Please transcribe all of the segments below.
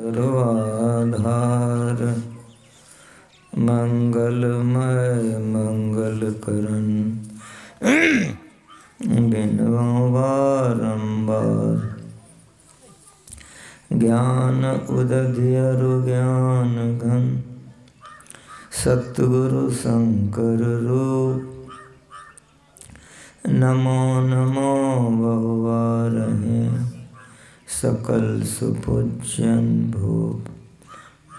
सर्वाधार मंगलमय मंगलकरण बिनवा बारंबार ज्ञान उदधियरु ज्ञान घन सतगुरु शंकर रूप नमो नमो बहुवारहे सकल सुपूज्यन भूप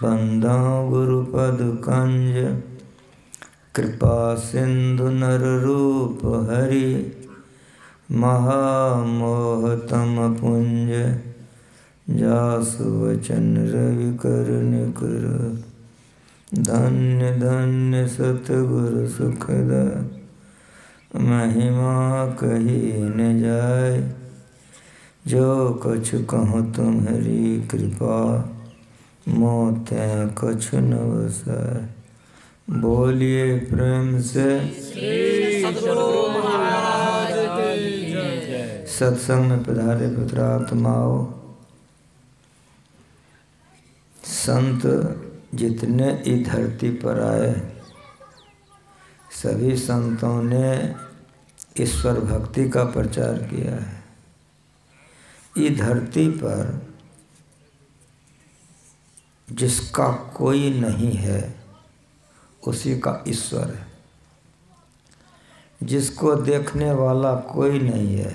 बंदा गुरुपद कंज कृपा सिंधु नर रूप हरि महामोहतम पुंज जासु वचन रवि कर निकर धन्य धन्य सतगुरु सुखद महिमा कही न जाय जो कछु कहूँ तुम्हारी कृपा मोते कछु न वसाय। बोलिए प्रेम से सद्गुरु महाराज की जय। सत्संग में पधारे पुत्रात्माओं, संत जितने इस धरती पर आए सभी संतों ने ईश्वर भक्ति का प्रचार किया है। इस धरती पर जिसका कोई नहीं है उसी का ईश्वर है। जिसको देखने वाला कोई नहीं है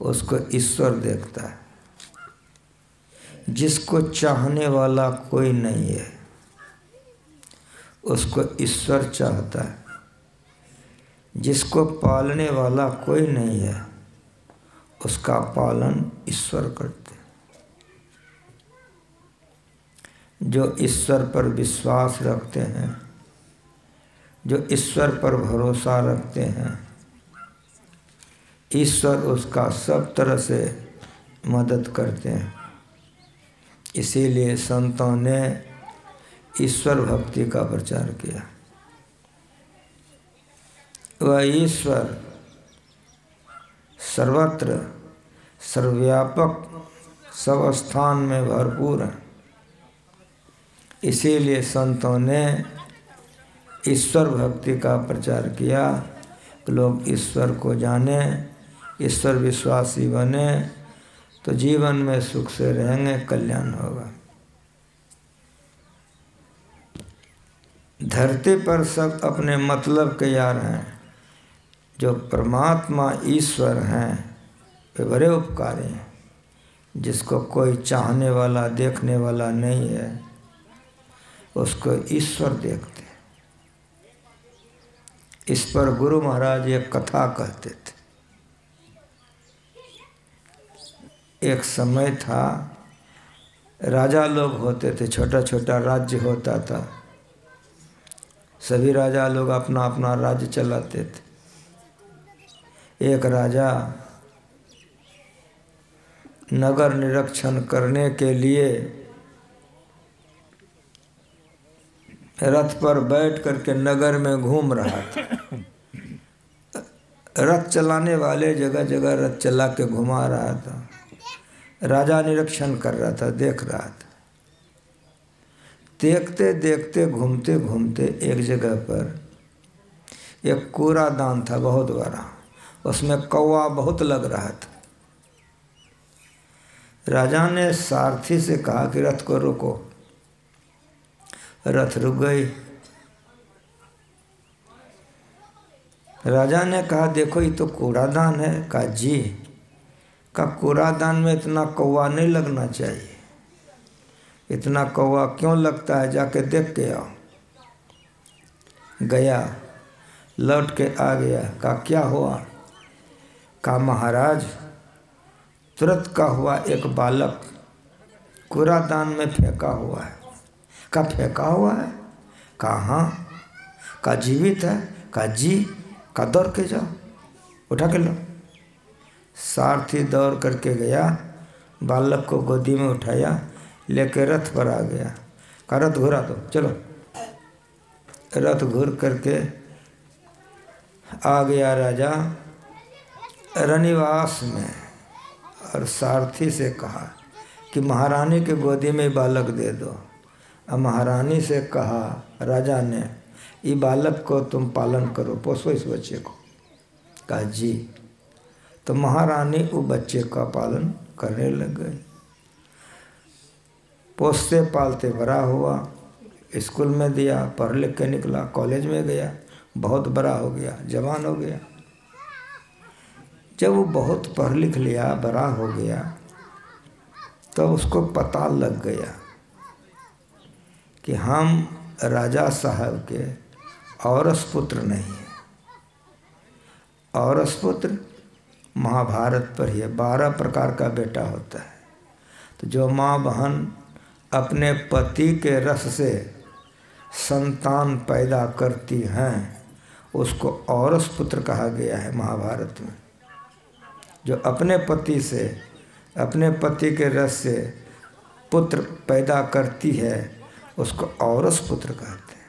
उसको ईश्वर देखता है। जिसको चाहने वाला कोई नहीं है उसको ईश्वर चाहता है। जिसको पालने वाला कोई नहीं है उसका पालन ईश्वर करते हैं। जो ईश्वर पर विश्वास रखते हैं, जो ईश्वर पर भरोसा रखते हैं, ईश्वर उसका सब तरह से मदद करते हैं। इसीलिए संतों ने ईश्वर भक्ति का प्रचार किया। वह ईश्वर सर्वत्र सर्वव्यापक सब स्थान में भरपूर है। इसीलिए संतों ने ईश्वर भक्ति का प्रचार किया कि लोग ईश्वर को जाने, ईश्वर विश्वासी बने तो जीवन में सुख से रहेंगे, कल्याण होगा। धरती पर सब अपने मतलब के यार हैं। जो परमात्मा ईश्वर हैं वे बड़े उपकारी हैं। जिसको कोई चाहने वाला देखने वाला नहीं है उसको ईश्वर देखते हैं। इस पर गुरु महाराज एक कथा कहते थे। एक समय था, राजा लोग होते थे, छोटा छोटा राज्य होता था। सभी राजा लोग अपना अपना राज्य चलाते थे। एक राजा नगर निरीक्षण करने के लिए रथ पर बैठ करके नगर में घूम रहा था। रथ चलाने वाले जगह जगह रथ चला के घुमा रहा था। राजा निरीक्षण कर रहा था, देख रहा था। देखते देखते घूमते घूमते एक जगह पर एक कूड़ादान था बहुत बड़ा। उसमें कौवा बहुत लग रहा था। राजा ने सारथी से कहा कि रथ को रोको। रथ रुक गई। राजा ने कहा देखो ये तो कूड़ादान है। कहा जी। का कूड़ादान में इतना कौवा नहीं लगना चाहिए। इतना कौवा क्यों लगता है, जाके देख के आओ। गया, लौट के आ गया। कहा क्या हुआ। कहा महाराज तुरंत का हुआ एक बालक कूड़ादान में फेंका हुआ है। कहा फेंका हुआ है। कहा हाँ। कहा जीवित है। कहा जी। कहा दौड़ के जाओ, उठा के लो। सारथी दौड़ करके गया, बालक को गोदी में उठाया, लेके रथ पर आ गया। कहा रथ घुरा दो, चलो। रथ घुर करके आ गया राजा रनिवास में और सारथी से कहा कि महारानी के गोदी में बालक दे दो। अब महारानी से कहा राजा ने, ये बालक को तुम पालन करो, पोसो इस बच्चे को। कहा जी। तो महारानी वो बच्चे का पालन करने लग गई। पोसते पालते बड़ा हुआ, स्कूल में दिया, पढ़ लिख के निकला, कॉलेज में गया, बहुत बड़ा हो गया, जवान हो गया। जब वो बहुत पढ़ लिख लिया, बड़ा हो गया, तो उसको पता लग गया कि हम राजा साहब के औरस पुत्र नहीं हैं। औरस पुत्र महाभारत पर ही 12 प्रकार का बेटा होता है। तो जो माँ बहन अपने पति के रस से संतान पैदा करती हैं उसको औरस पुत्र कहा गया है महाभारत में। जो अपने पति से, अपने पति के रस से पुत्र पैदा करती है उसको औरस पुत्र कहते हैं।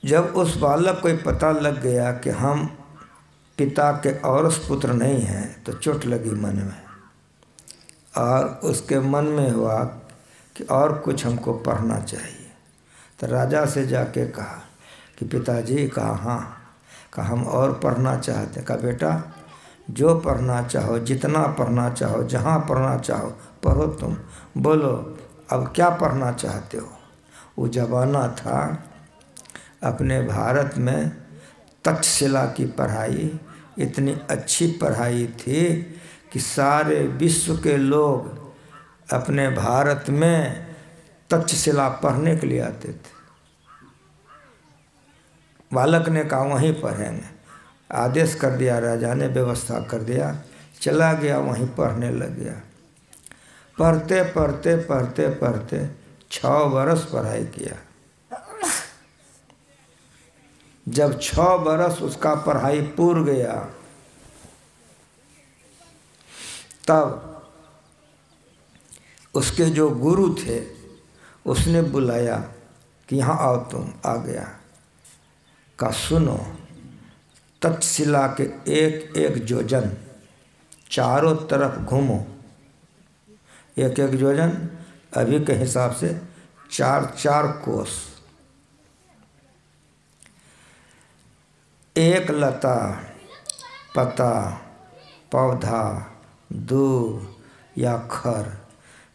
जब उस बालक को पता लग गया कि हम पिता के औरस पुत्र नहीं हैं तो चोट लगी मन में, और उसके मन में हुआ कि और कुछ हमको पढ़ना चाहिए। तो राजा से जाके कहा कि पिताजी। कहा हाँ। कहा हम और पढ़ना चाहते। कहा बेटा जो पढ़ना चाहो, जितना पढ़ना चाहो, जहाँ पढ़ना चाहो पढ़ो, तुम बोलो अब क्या पढ़ना चाहते हो। वो ज़माना था अपने भारत में तक्षशिला की पढ़ाई इतनी अच्छी पढ़ाई थी कि सारे विश्व के लोग अपने भारत में तक्षशिला पढ़ने के लिए आते थे। बालक ने कहा वहीं पढ़ेंगे। आदेश कर दिया राजा ने, व्यवस्था कर दिया, चला गया वहीं पढ़ने लग गया। पढ़ते पढ़ते पढ़ते पढ़ते 6 बरस पढ़ाई किया। जब 6 बरस उसका पढ़ाई पूर गया तब उसके जो गुरु थे उसने बुलाया कि यहाँ आओ तुम। आ गया। कहा सुनो, तक्षशिला के एक एक योजन चारों तरफ घूमो। एक एक योजन अभी के हिसाब से 4 कोस। एक लता, पत्ता, पौधा, दूब या खर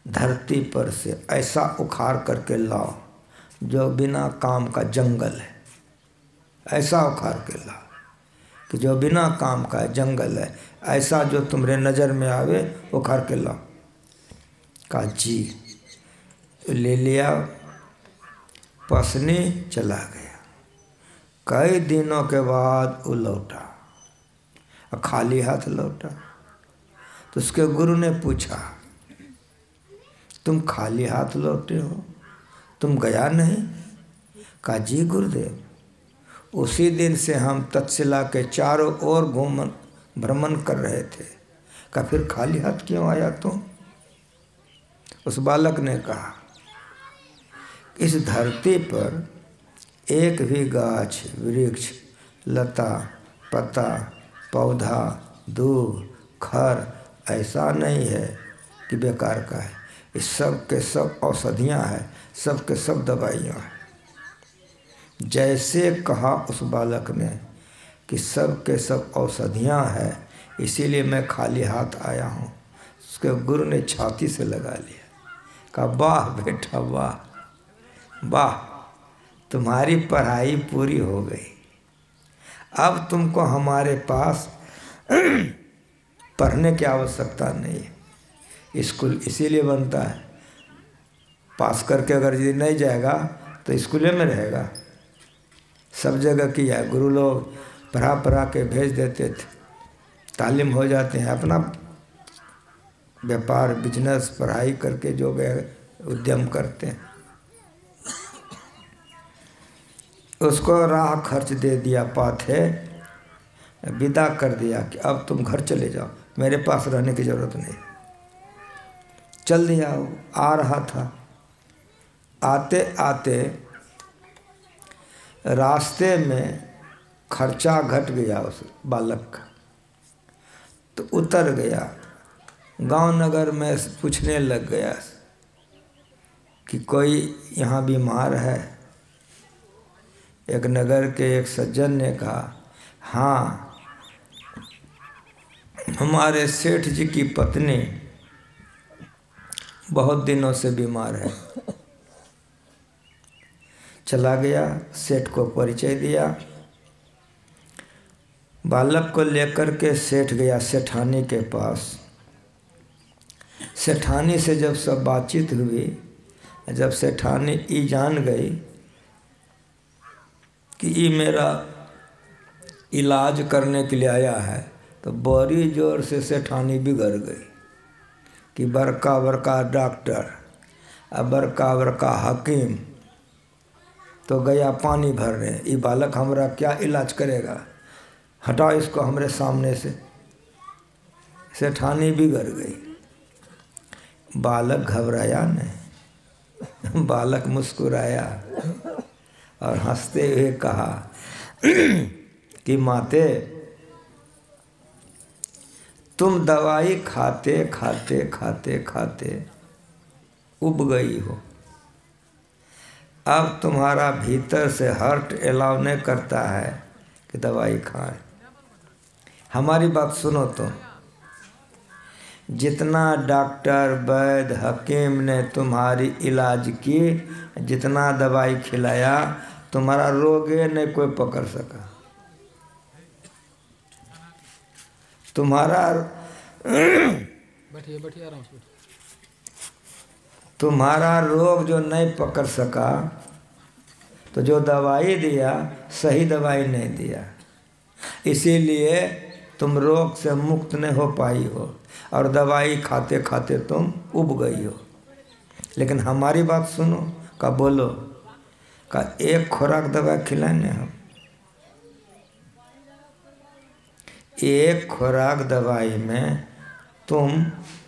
धरती पर से ऐसा उखाड़ करके लाओ जो बिना काम का जंगल है। ऐसा उखाड़ के लाओ कि जो बिना काम का जंगल है, ऐसा जो तुम्हारे नज़र में आवे उखाड़ के लाओ। कहा जी। ले लिया, पसनी, चला गया। कई दिनों के बाद वो लौटा, खाली हाथ लौटा। तो उसके गुरु ने पूछा तुम खाली हाथ लौटे हो, तुम गया नहीं? कहा जी गुरुदेव, उसी दिन से हम तक्षशिला के चारों ओर भ्रमण कर रहे थे। कहा फिर खाली हाथ क्यों आया तुम? उस बालक ने कहा इस धरती पर एक भी गाछ, वृक्ष, लता, पत्ता, पौधा, दूब, खर ऐसा नहीं है कि बेकार का है। इस सब के सब औषधियाँ हैं, सब के सब दवाइयाँ हैं। जैसे कहा उस बालक ने कि सब के सब औषधियाँ हैं, इसीलिए मैं खाली हाथ आया हूँ। उसके गुरु ने छाती से लगा लिया। कहा वाह बेटा वाह, वाह, तुम्हारी पढ़ाई पूरी हो गई। अब तुमको हमारे पास पढ़ने की आवश्यकता नहीं है। स्कूल इसीलिए बनता है, पास करके अगर यदि नहीं जाएगा तो स्कूले में रहेगा। सब जगह किया है, गुरु लोग पढ़ा के भेज देते थे, तालीम हो जाते हैं। अपना व्यापार, बिजनेस, पढ़ाई करके जो गए उद्यम करते हैं। उसको राह खर्च दे दिया, पाथे विदा कर दिया कि अब तुम घर चले जाओ, मेरे पास रहने की ज़रूरत नहीं। चल दिया। वो आ रहा था, आते आते रास्ते में खर्चा घट गया उस बालक का, तो उतर गया। गांव नगर में पूछने लग गया कि कोई यहाँ बीमार है। एक नगर के एक सज्जन ने कहा, हाँ, हमारे सेठ जी की पत्नी बहुत दिनों से बीमार है। चला गया, सेठ को परिचय दिया, बालक को लेकर के सेठ गया सेठानी के पास। सेठानी से जब सब बातचीत हुई, जब सेठानी ये जान गई कि ये मेरा इलाज करने के लिए आया है, तो बड़ी जोर से सेठानी बिगड़ गई कि बड़का बड़का डॉक्टर और बड़का बड़का हकीम तो गया पानी भरने, ये बालक हमरा क्या इलाज करेगा, हटाओ इसको हमरे सामने से। सेठानी बिगड़ गई। बालक घबराया नहीं, बालक मुस्कुराया और हंसते हुए कहा कि माते, तुम दवाई खाते खाते खाते खाते उब गई हो। अब तुम्हारा भीतर से हार्ट अलाउ नहीं करता है कि दवाई खाएं। हमारी बात सुनो तो, जितना डॉक्टर वैद्य हकीम ने तुम्हारी इलाज की, जितना दवाई खिलाया, तुम्हारा रोगे नहीं कोई पकड़ सका। तुम्हारा बैठिए बैठिए आराम से। तुम्हारा रोग जो नहीं पकड़ सका, तो जो दवाई दिया सही दवाई नहीं दिया, इसीलिए तुम रोग से मुक्त नहीं हो पाई हो और दवाई खाते खाते तुम उब गई हो। लेकिन हमारी बात सुनो, का बोलो, का एक खुराक दवा खिलाएंगे हम, एक खुराक दवाई में तुम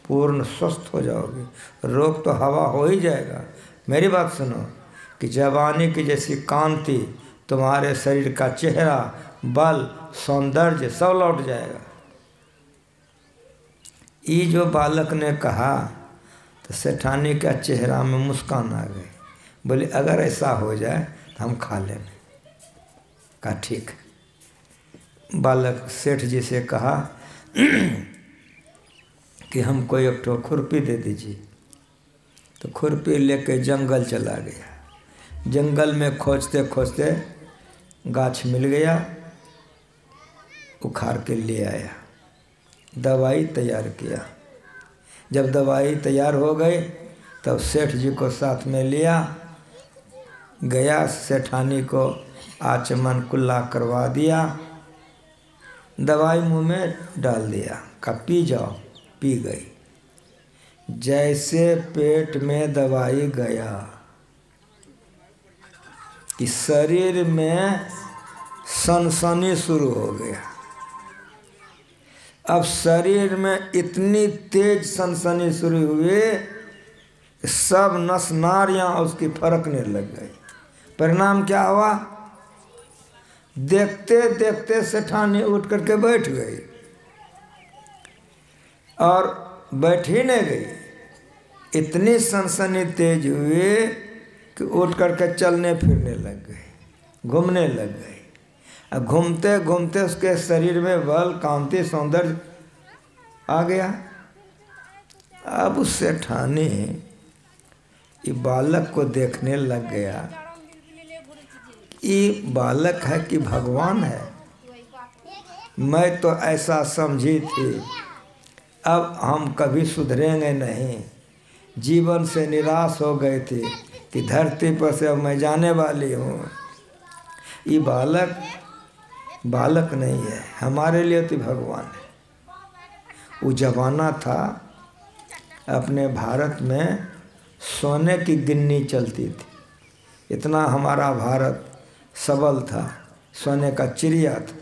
पूर्ण स्वस्थ हो जाओगे, रोग तो हवा हो ही जाएगा। मेरी बात सुनो कि जवानी की जैसी कांति, तुम्हारे शरीर का चेहरा, बल, सौंदर्य सब लौट जाएगा। ये जो बालक ने कहा तो सेठानी का चेहरा में मुस्कान आ गई। बोले अगर ऐसा हो जाए तो हम खा लेंगे। कहा ठीक। बालक सेठ जी से कहा कि हमको एक ठो खुरपी दे दीजिए। तो खुरपी लेके जंगल चला गया। जंगल में खोजते खोजते गाछ मिल गया, उखाड़ के ले आया, दवाई तैयार किया। जब दवाई तैयार हो गई तब सेठ जी को साथ में लिया, गया सेठानी को आचमन कुल्ला करवा दिया, दवाई मुंह में डाल दिया, कहा पी जाओ। पी गई। जैसे पेट में दवाई गया कि शरीर में सनसनी शुरू हो गया। अब शरीर में इतनी तेज सनसनी शुरू हुई, सब नस नाड़ियाँ उसकी फरकने लग गई। परिणाम क्या हुआ? देखते देखते सेठानी उठ करके बैठ गई और बैठ ही नहीं गई, इतनी सनसनी तेज हुई कि उठ करके चलने फिरने लग गई, घूमने लग गई। अब घूमते घूमते उसके शरीर में बल, कांति, सौंदर्य आ गया। अब उस सेठानी ये बालक को देखने लग गया, ये बालक है कि भगवान है। मैं तो ऐसा समझी थी, अब हम कभी सुधरेंगे नहीं, जीवन से निराश हो गए थे कि धरती पर से अब मैं जाने वाली हूँ। ये बालक नहीं है, हमारे लिए तो भगवान है। वो जमाना था अपने भारत में सोने की गिन्नी चलती थी, इतना हमारा भारत सबल था, सोने का चिड़िया था।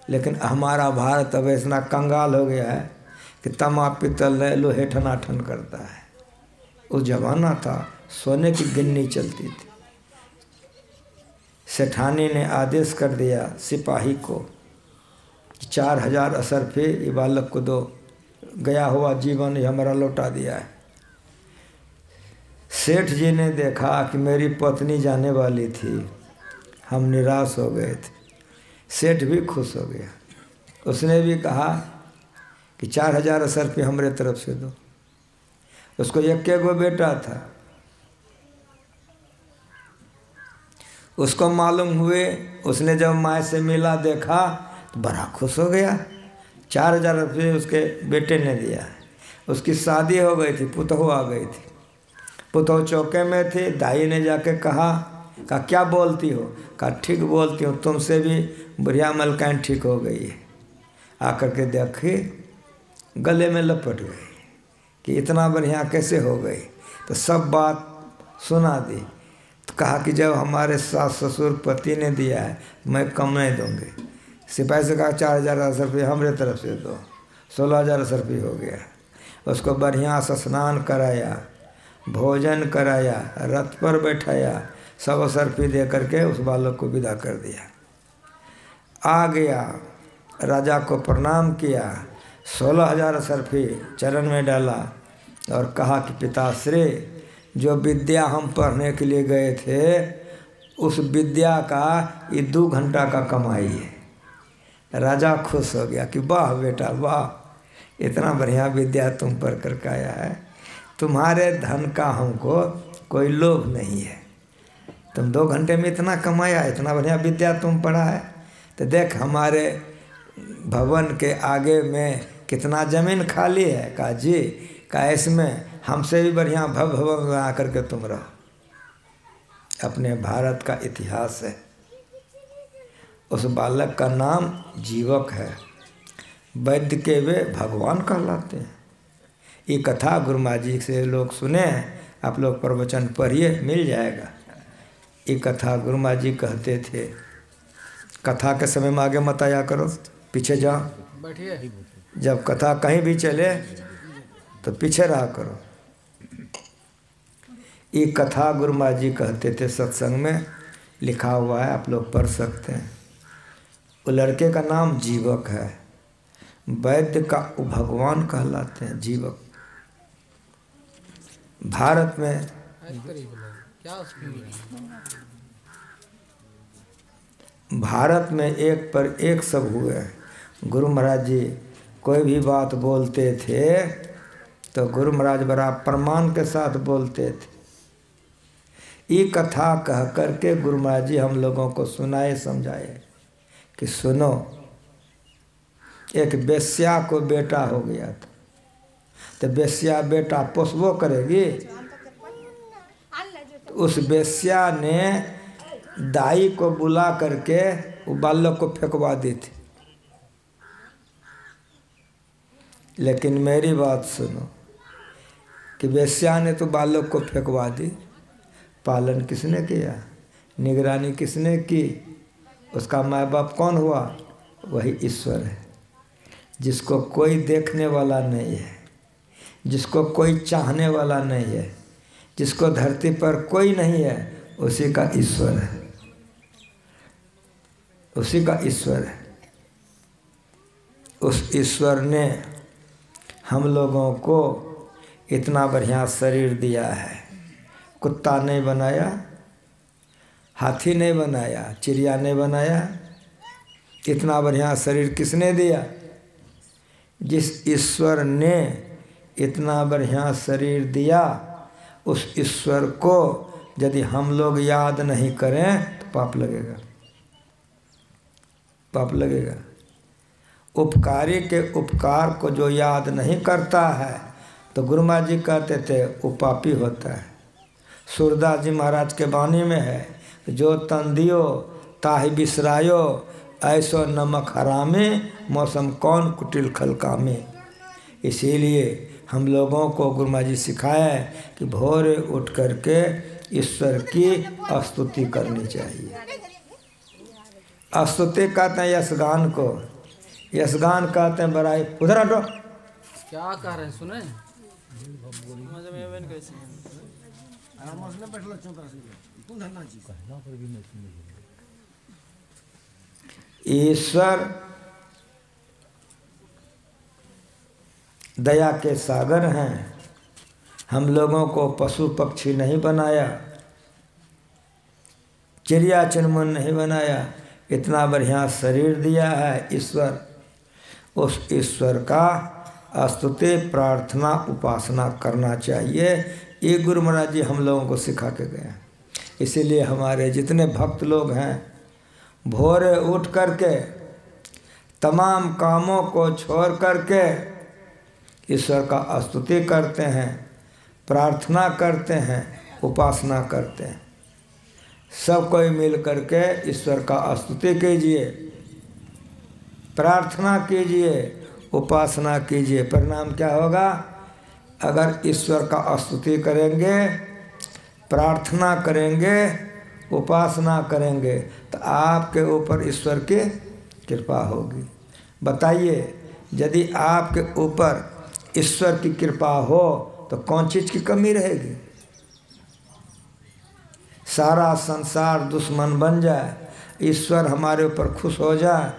लेकिन हमारा भारत अब इतना कंगाल हो गया है कि तमा पितल लोहे ठनाठन करता है। उस जमाना था सोने की गिन्नी चलती थी। सेठानी ने आदेश कर दिया सिपाही को कि 4000 असरफे ये बालक को दो, गया हुआ जीवन ही हमारा लौटा दिया है। सेठ जी ने देखा कि मेरी पत्नी जाने वाली थी, हम निराश हो गए थे। सेठ भी खुश हो गया, उसने भी कहा कि 4000 रुपये हमारे तरफ से दो। उसको एक गो बेटा था, उसको मालूम हुए, उसने जब माँ से मिला देखा तो बड़ा खुश हो गया। 4000 रुपये उसके बेटे ने दिया। उसकी शादी हो गई थी, पुतहू आ गई थी। पुतहू चौके में थी, दाई ने जाके कहा क्या बोलती हो? कहा ठीक बोलती हूँ, तुमसे भी बुढ़िया मलकान ठीक हो गई है। आकर के देखी, गले में लपट गई कि इतना बढ़िया कैसे हो गई। तो सब बात सुना दी। तो कहा कि जब हमारे सास ससुर पति ने दिया है मैं कम नहीं दूँगी। सिपाही से कहा 4000 रुपये हमारे तरफ से दो, 16000 रुपये हो गया। उसको बढ़िया से स्नान कराया, भोजन कराया, रथ पर बैठाया, 100 रुपये दे करके उस बालक को विदा कर दिया। आ गया, राजा को प्रणाम किया, 16000 रुपये चरण में डाला और कहा कि पिताश्री, जो विद्या हम पढ़ने के लिए गए थे उस विद्या का ये 2 घंटा का कमाई है। राजा खुश हो गया कि वाह बेटा वाह, इतना बढ़िया विद्या तुम पढ़ कर आया है, तुम्हारे धन का हमको कोई लोभ नहीं है। तुम 2 घंटे में इतना कमाया, इतना बढ़िया विद्या तुम पढ़ा है। तो देख हमारे भवन के आगे में कितना ज़मीन खाली है। कहा जी, कहा इसमें हमसे भी बढ़िया भवन में आकर के तुम रहो। अपने भारत का इतिहास है। उस बालक का नाम जीवक है। वैद्य के वे भगवान कहलाते हैं। ये कथा गुरु महाराज जी से लोग सुने हैं, आप लोग प्रवचन पढ़िए, मिल जाएगा। ये कथा गुरु महाराज जी कहते थे। कथा के समय में आगे मत आया करो, पीछे जाओ, बैठिए। जब कथा कहीं भी चले तो पीछे रहा करो। ये कथा गुरु महाराज जी कहते थे, सत्संग में लिखा हुआ है, आप लोग पढ़ सकते हैं। वो लड़के का नाम जीवक है। वैद्य का भगवान कहलाते हैं जीवक। भारत में एक पर एक सब हुए। गुरु महाराज जी कोई भी बात बोलते थे तो गुरु महाराज बड़ा प्रमाण के साथ बोलते थे। ये कथा कह करके गुरु महाराज जी हम लोगों को सुनाए, समझाए कि सुनो, एक वेश्या को बेटा हो गया था, तो वेश्या बेटा पोसबो करेगी। तो उस वेश्या ने दाई को बुला करके वो बालक को फेंकवा दी थी। लेकिन मेरी बात सुनो कि वेश्या ने तो बालक को फेंकवा दी, पालन किसने किया, निगरानी किसने की? उसका माँ बाप कौन हुआ? वही ईश्वर है, जिसको कोई देखने वाला नहीं है, जिसको कोई चाहने वाला नहीं है, जिसको धरती पर कोई नहीं है, उसी का ईश्वर है, उसी का ईश्वर है। उस ईश्वर ने हम लोगों को इतना बढ़िया शरीर दिया है। कुत्ता नहीं बनाया, हाथी नहीं बनाया, चिड़िया नहीं बनाया। इतना बढ़िया शरीर किसने दिया? जिस ईश्वर ने इतना बढ़िया शरीर दिया, उस ईश्वर को यदि हम लोग याद नहीं करें तो पाप लगेगा, पाप लगेगा। उपकारी के उपकार को जो याद नहीं करता है तो गुरु महाराज जी कहते थे वो पापी होता है। सूरदास जी महाराज के वाणी में है, जो तन दियो ताहि बिसरायो, ऐसो नमक हरामे, मौसम कौन कुटिल खलकामे। इसीलिए हम लोगों को गुरु महाराज जी सिखाए कि भोरे उठ करके ईश्वर की स्तुति करनी चाहिए। स्तुति कहते हैं यशगान को, यशगान कहते हैं बड़ाई। उधर हटो, क्या कह रहे हैं सुने? ईश्वर दया के सागर हैं। हम लोगों को पशु पक्षी नहीं बनाया, चिड़िया चुनमुन नहीं बनाया, इतना बढ़िया शरीर दिया है ईश्वर। उस ईश्वर का स्तुति, प्रार्थना, उपासना करना चाहिए। ये गुरु महाराज जी हम लोगों को सिखा के गए हैं। इसीलिए हमारे जितने भक्त लोग हैं भोरे उठ करके तमाम कामों को छोड़ करके ईश्वर का स्तुति करते हैं, प्रार्थना करते हैं, उपासना करते हैं। सब कोई मिल करके ईश्वर का स्तुति कीजिए, प्रार्थना कीजिए, उपासना कीजिए। परिणाम क्या होगा? अगर ईश्वर का स्तुति करेंगे, प्रार्थना करेंगे, उपासना करेंगे तो आपके ऊपर ईश्वर की कृपा होगी। बताइए, यदि आपके ऊपर ईश्वर की कृपा हो तो कौन चीज़ की कमी रहेगी? सारा संसार दुश्मन बन जाए, ईश्वर हमारे ऊपर खुश हो जाए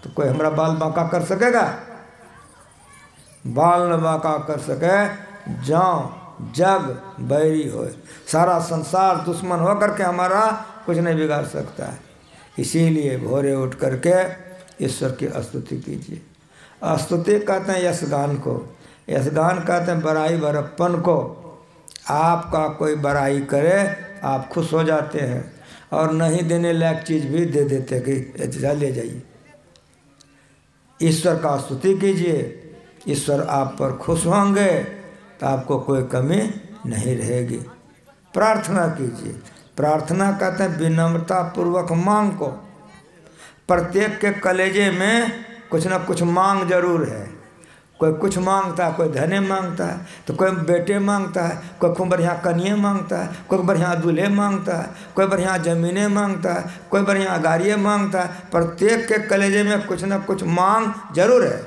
तो कोई हमारा बाल बांका कर सकेगा? बाल न बांका कर सके जाओ जग बैरी हो। सारा संसार दुश्मन हो करके हमारा कुछ नहीं बिगाड़ सकता है। इसीलिए भोरे उठ करके ईश्वर की स्तुति कीजिए। स्तुति कहते हैं यशगान को, यशगान कहते हैं बड़ाई बड़प्पन को। आपका कोई बड़ाई करे आप खुश हो जाते हैं और नहीं देने लायक चीज़ भी दे देते कि ले जाइए। ईश्वर का स्तुति कीजिए, ईश्वर आप पर खुश होंगे तो आपको कोई कमी नहीं रहेगी। प्रार्थना कीजिए। प्रार्थना कहते हैं विनम्रता पूर्वक मांग को। प्रत्येक के कलेजे में कुछ ना कुछ मांग जरूर है। कोई कुछ मांगता है, कोई धने मांगता है, तो कोई बेटे मांगता है, कोई खूब बढ़िया कन्ये मांगता है, कोई बढ़िया दूल्हे मांगता है, कोई बढ़िया ज़मीनें मांगता है, कोई बढ़िया गाड़ियाँ मांगता है। प्रत्येक के कलेजे में कुछ ना कुछ मांग जरूर है।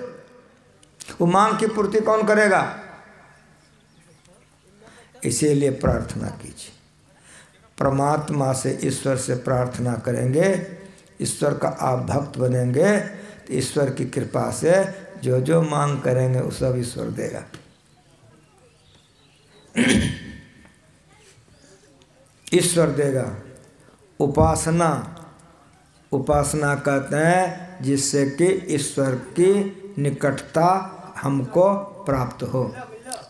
वो मांग की पूर्ति कौन करेगा? इसीलिए प्रार्थना कीजिए। परमात्मा से, ईश्वर से प्रार्थना करेंगे, ईश्वर का आप भक्त बनेंगे तो ईश्वर की कृपा से जो जो मांग करेंगे वो सब ईश्वर देगा। ईश्वर देगा। उपासना, उपासना कहते हैं जिससे कि ईश्वर की निकटता हमको प्राप्त हो।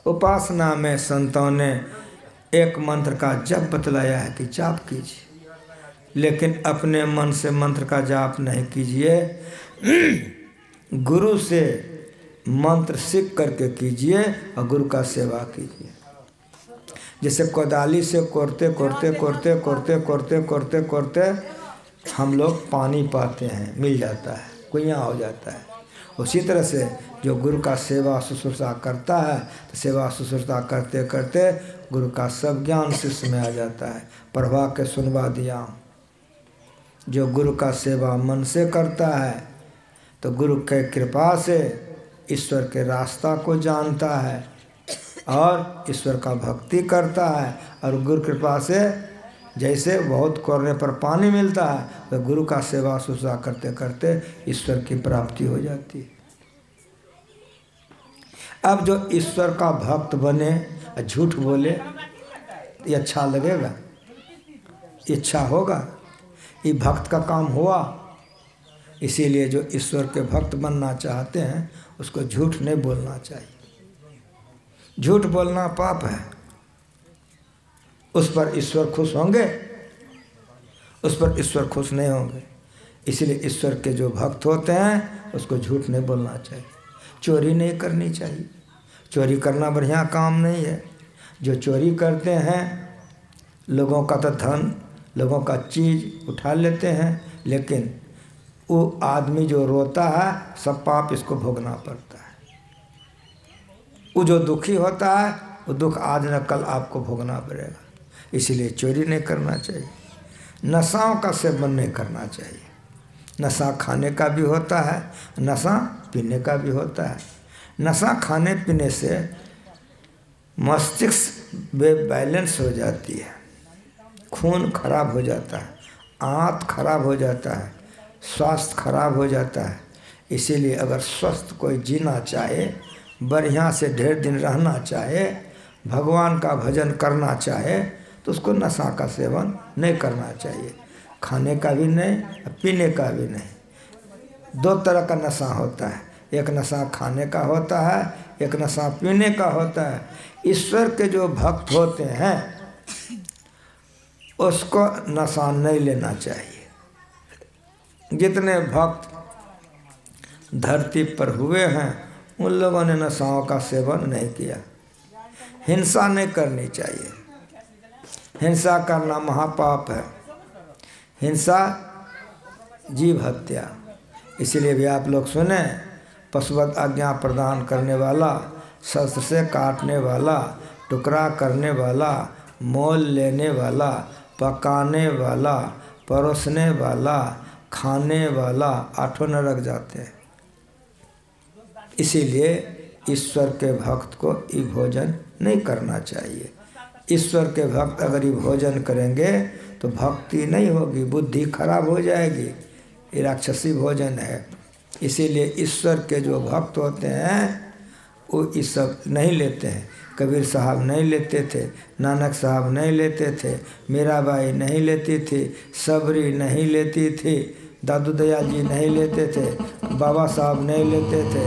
उपासना में संतों ने एक मंत्र का जप बतलाया है कि जाप कीजिए, लेकिन अपने मन से मंत्र का जाप नहीं कीजिए, गुरु से मंत्र सीख करके कीजिए और गुरु का सेवा कीजिए। जैसे कोदाली से कोरते कोरते कोरते कोरते कोरते कोरते कोरते हम लोग पानी पाते हैं, मिल जाता है, कुइयाँ हो जाता है। उसी तरह से जो गुरु का सेवा शुश्रूषा करता है तो सेवा शुश्रूषा करते करते गुरु का सब ज्ञान शिष्य में आ जाता है। पढ़वा के सुनवा दिया। जो गुरु का सेवा मन से करता है तो गुरु के कृपा से ईश्वर के रास्ता को जानता है और ईश्वर का भक्ति करता है, और गुरु कृपा से जैसे बहुत कोरने पर पानी मिलता है तो गुरु का सेवा शुश्रूषा करते करते ईश्वर की प्राप्ति हो जाती है। अब जो ईश्वर का भक्त बने झूठ बोले ये अच्छा लगेगा? इच्छा होगा? ये भक्त का काम हुआ? इसीलिए जो ईश्वर के भक्त बनना चाहते हैं उसको झूठ नहीं बोलना चाहिए। झूठ बोलना पाप है। उस पर ईश्वर खुश होंगे? उस पर ईश्वर खुश नहीं होंगे। इसलिए ईश्वर के जो भक्त होते हैं उसको झूठ नहीं बोलना चाहिए। चोरी नहीं करनी चाहिए। चोरी करना बढ़िया काम नहीं है। जो चोरी करते हैं लोगों का तो धन, लोगों का चीज़ उठा लेते हैं, लेकिन वो आदमी जो रोता है सब पाप इसको भोगना पड़ता है। वो जो दुखी होता है वो दुख आज न कल आपको भोगना पड़ेगा। इसीलिए चोरी नहीं करना चाहिए। नशाओं का सेवन नहीं करना चाहिए। नशा खाने का भी होता है, नशा पीने का भी होता है। नशा खाने पीने से मस्तिष्क बेबैलेंस हो जाती है, खून खराब हो जाता है, आंत खराब हो जाता है, स्वास्थ्य खराब हो जाता है। इसीलिए अगर स्वस्थ कोई जीना चाहे बढ़िया से ढेर दिन रहना चाहे, भगवान का भजन करना चाहे, तो उसको नशा का सेवन नहीं करना चाहिए। खाने का भी नहीं, पीने का भी नहीं। दो तरह का नशा होता है, एक नशा खाने का होता है, एक नशा पीने का होता है। ईश्वर के जो भक्त होते हैं उसको नशा नहीं लेना चाहिए। जितने भक्त धरती पर हुए हैं उन लोगों ने नशाओं का सेवन नहीं किया। हिंसा नहीं करनी चाहिए, हिंसा करना महापाप है। हिंसा जीव हत्या। इसीलिए भी आप लोग सुने, पशुवत आज्ञा प्रदान करने वाला, शस्त्र से काटने वाला, टुकड़ा करने वाला, मोल लेने वाला, पकाने वाला, परोसने वाला, खाने वाला, आठों नरक जाते हैं। इसीलिए ईश्वर के भक्त को ये भोजन नहीं करना चाहिए। ईश्वर के भक्त अगर ये भोजन करेंगे तो भक्ति नहीं होगी, बुद्धि खराब हो जाएगी। ये राक्षसी भोजन है। इसीलिए ईश्वर के जो भक्त होते हैं वो ये सब नहीं लेते हैं। कबीर साहब नहीं लेते थे, नानक साहब नहीं लेते थे, मीराबाई नहीं लेती थी, सबरी नहीं लेती थी, दादू दयाल जी नहीं लेते थे, बाबा साहब नहीं लेते थे,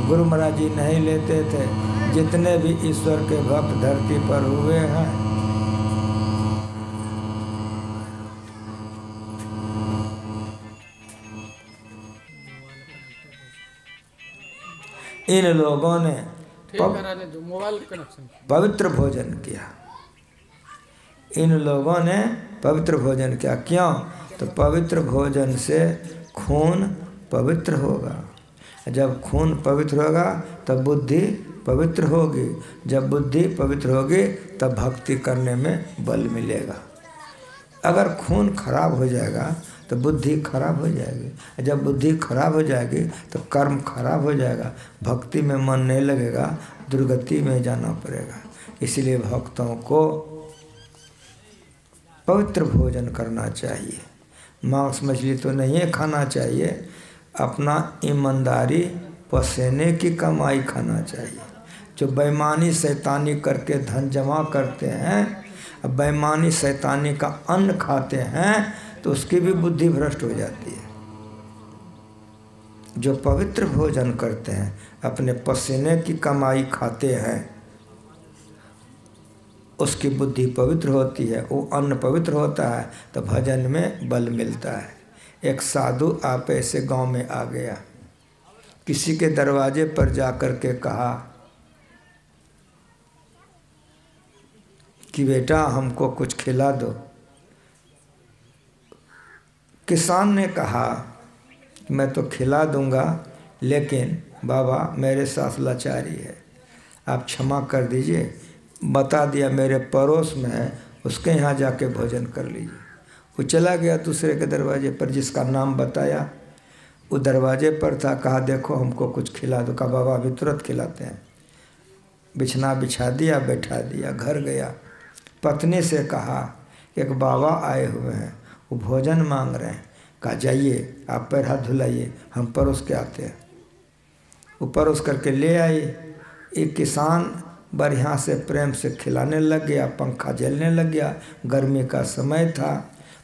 गुरु महाराज जी नहीं लेते थे। जितने भी ईश्वर के भक्त धरती पर हुए हैं इन लोगों ने मोबाइल कनेक्शन पवित्र भोजन किया। इन लोगों ने पवित्र भोजन किया। क्यों? तो पवित्र भोजन से खून पवित्र होगा। जब खून पवित्र होगा तब बुद्धि पवित्र होगी। जब बुद्धि पवित्र होगी तब भक्ति करने में बल मिलेगा। अगर खून खराब हो जाएगा तो बुद्धि खराब हो जाएगी। जब बुद्धि खराब हो जाएगी तो कर्म खराब हो जाएगा, भक्ति में मन नहीं लगेगा, दुर्गति में जाना पड़ेगा। इसलिए भक्तों को पवित्र भोजन करना चाहिए। मांस मछली तो नहीं खाना चाहिए, अपना ईमानदारी पसीने की कमाई खाना चाहिए। जो बेईमानी शैतानी करके धन जमा करते हैं, अब बेईमानी शैतानी का अन्न खाते हैं तो उसकी भी बुद्धि भ्रष्ट हो जाती है। जो पवित्र भोजन करते हैं, अपने पसीने की कमाई खाते हैं, उसकी बुद्धि पवित्र होती है, वो अन्न पवित्र होता है तो भजन में बल मिलता है। एक साधु आप ऐसे गांव में आ गया, किसी के दरवाजे पर जाकर के कहा कि बेटा हमको कुछ खिला दो। किसान ने कहा मैं तो खिला दूंगा, लेकिन बाबा मेरे साथ लाचारी है, आप क्षमा कर दीजिए। बता दिया मेरे पड़ोस में है, उसके यहाँ जाके भोजन कर लीजिए। वो चला गया दूसरे के दरवाजे पर, जिसका नाम बताया वो दरवाजे पर था। कहा देखो हमको कुछ खिला दो। कहा बाबा अभी तुरंत खिलाते हैं। बिछना बिछा दिया, बैठा दिया, घर गया। पत्नी से कहा एक बाबा आए हुए हैं, वो भोजन मांग रहे हैं। कहा जाइए आप पैर हाथ धुलाइए, हम परोस के आते हैं। वो परोस करके ले आई। एक किसान बढ़िया से प्रेम से खिलाने लग गया, पंखा झेलने लग गया। गर्मी का समय था।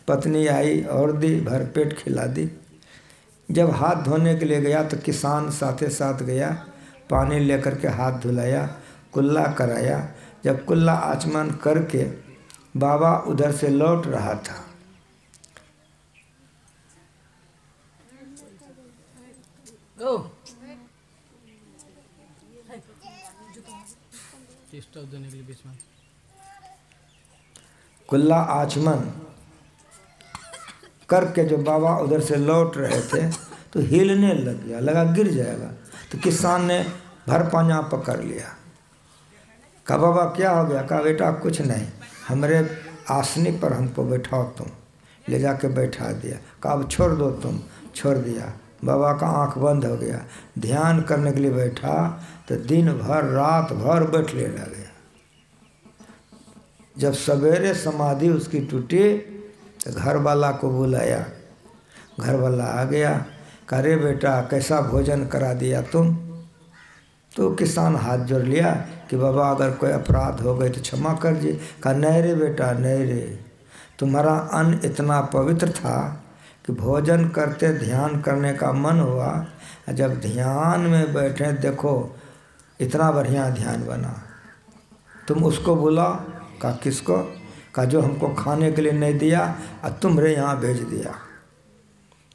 पत्नी आई और दी, भरपेट खिला दी। जब हाथ धोने के लिए गया तो किसान साथे साथ गया, पानी लेकर के हाथ धुलाया, कुल्ला कराया। जब कुल्ला आचमन करके बाबा उधर से लौट रहा था, देने के लिए बीच में कुल्ला आचमन करके जो बाबा उधर से लौट रहे थे तो हिलने लग गया, लगा गिर जाएगा। तो किसान ने भर पांजा पकड़ लिया। कहा बाबा क्या हो गया? कहा बेटा कुछ नहीं, हमारे आसनी पर हमको बैठाओ तुम। ले जाके बैठा दिया। कहा अब छोड़ दो तुम। छोड़ दिया। बाबा का आंख बंद हो गया। ध्यान करने के लिए बैठा तो दिन भर रात भर बैठने लगे। जब सवेरे समाधि उसकी टूटी तो घर वाला को बुलाया। घर वाला आ गया। कहा रे बेटा कैसा भोजन करा दिया तुम? तो किसान हाथ जोड़ लिया कि बाबा अगर कोई अपराध हो गए तो क्षमा कर दीजिए। कहा नहीं रे बेटा, नहीं रे, तुम्हारा अन्न इतना पवित्र था कि भोजन करते ध्यान करने का मन हुआ, जब ध्यान में बैठे देखो इतना बढ़िया ध्यान बना, तुम उसको बुलाओ। कहा किसको? कहा जो हमको खाने के लिए नहीं दिया और तुम्हारे यहाँ भेज दिया।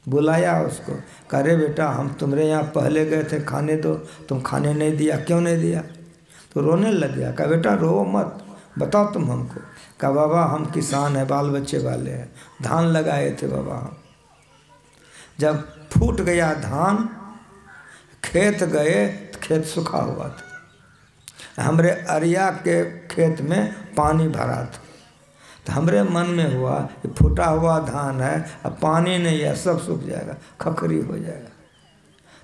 बुलाया उसको। कहा रे बेटा, हम तुम्हारे यहाँ पहले गए थे, खाने दो, तुम खाने नहीं दिया, क्यों नहीं दिया? तो रोने लग गया। कहा बेटा रो मत, बताओ तुम हमको। कहा बाबा हम किसान हैं, बाल बच्चे वाले हैं, धान लगाए थे बाबा हम। जब फूट गया धान, खेत गए तो खेत सूखा हुआ था। हमरे अरिया के खेत में पानी भरा था, तो हमरे मन में हुआ कि फूटा हुआ धान है, अब पानी नहीं है, सब सूख जाएगा, खखरी हो जाएगा।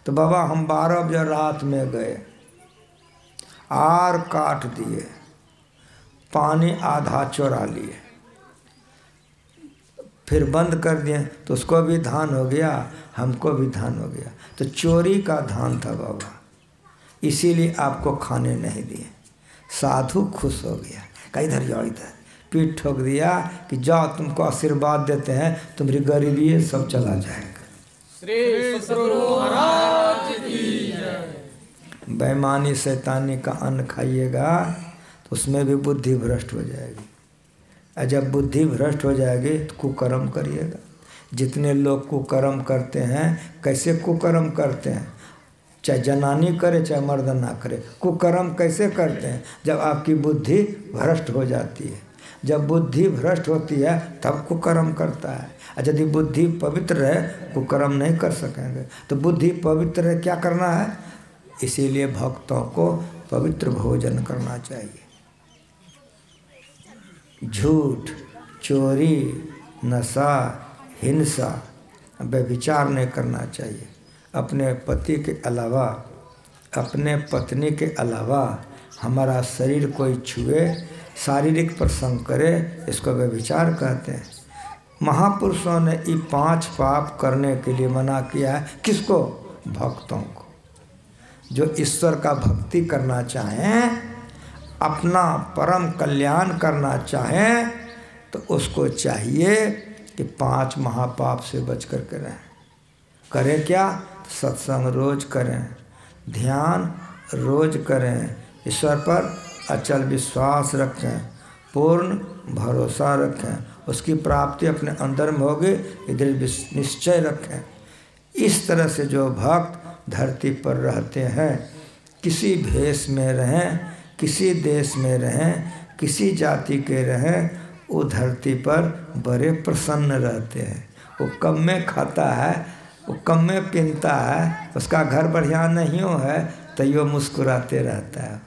तो बाबा हम 12 बजे रात में गए, आर काट दिए, पानी आधा चोरा लिए, फिर बंद कर दिए, तो उसको भी धान हो गया, हमको भी धान हो गया। तो चोरी का धान था बाबा, इसीलिए आपको खाने नहीं दिए। साधु खुश हो गया। कहा इधर जाओ, इधर पीठ ठोक दिया कि जाओ तुमको आशीर्वाद देते हैं, तुम्हारी गरीबी सब चला जाएगा। श्री सद्गुरु महाराज की जय। बेईमानी शैतानी का अन्न खाइएगा तो उसमें भी बुद्धि भ्रष्ट हो जाएगी, और जब बुद्धि भ्रष्ट हो जाएगी तो कुकर्म करिएगा। जितने लोग कुकर्म करते हैं, कैसे कुकर्म करते हैं, चाहे जनानी करे चाहे मर्द ना करे, कुकर्म कैसे करते हैं? जब आपकी बुद्धि भ्रष्ट हो जाती है। जब बुद्धि भ्रष्ट होती है तब कुकर्म करता है, और यदि बुद्धि पवित्र है कुकर्म नहीं कर सकेंगे। तो बुद्धि पवित्र है, क्या करना है? इसीलिए भक्तों को पवित्र भोजन करना चाहिए। झूठ, चोरी, नशा, हिंसा, व्यभिचार नहीं करना चाहिए। अपने पति के अलावा, अपने पत्नी के अलावा हमारा शरीर कोई छुए, शारीरिक प्रसंग करे, इसको व्यभिचार कहते हैं। महापुरुषों ने ये 5 पाप करने के लिए मना किया है। किसको? भक्तों को। जो ईश्वर का भक्ति करना चाहें, अपना परम कल्याण करना चाहें, तो उसको चाहिए कि 5 महापाप से बच कर के रहें। करें क्या? सत्संग रोज करें, ध्यान रोज करें, ईश्वर पर अचल विश्वास रखें, पूर्ण भरोसा रखें, उसकी प्राप्ति अपने अंदर में होगी, इधर निश्चय रखें। इस तरह से जो भक्त धरती पर रहते हैं, किसी भेष में रहें, किसी देश में रहें, किसी जाति के रहें, वो धरती पर बड़े प्रसन्न रहते हैं। वो कम में खाता है, वो कम में पीता है, उसका घर बढ़िया नहीं हो है तो यो मुस्कुराते रहता है,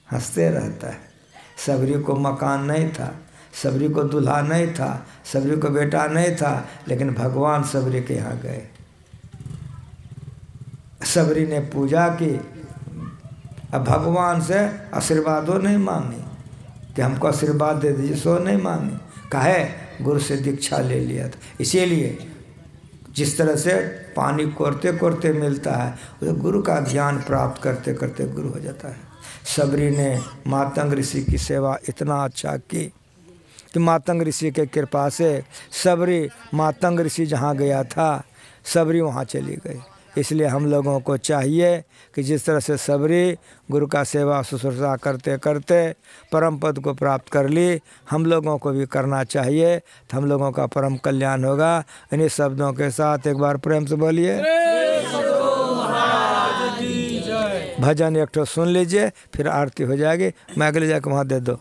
हंसते रहता है। सबरी को मकान नहीं था, सबरी को दूल्हा नहीं था, सबरी को बेटा नहीं था, लेकिन भगवान सबरी के यहाँ गए। सबरी ने पूजा की, अब भगवान से आशीर्वादों नहीं मांगी कि हमको आशीर्वाद दे दीजिए, सो नहीं मांगी। काहे? गुरु से दीक्षा ले लिया था। इसीलिए जिस तरह से पानी कोरते कोरते मिलता है, उसे गुरु का ज्ञान प्राप्त करते करते गुरु हो जाता है। सबरी ने मातंग ऋषि की सेवा इतना अच्छा की कि मातंग ऋषि के कृपा से सबरी, मातंग ऋषि जहाँ गया था, सबरी वहाँ चली गई। इसलिए हम लोगों को चाहिए कि जिस तरह से सबरी गुरु का सेवा शुश्रूषा करते करते परम पद को प्राप्त कर ली, हम लोगों को भी करना चाहिए, तो हम लोगों का परम कल्याण होगा। इन्हीं शब्दों के साथ एक बार प्रेम से बोलिए भजन एक ठो सुन लीजिए, फिर आरती हो जाएगी। मैं अगले जाके वहाँ दे दो,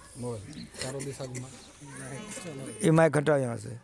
ये माइक हटाओ यहाँ से।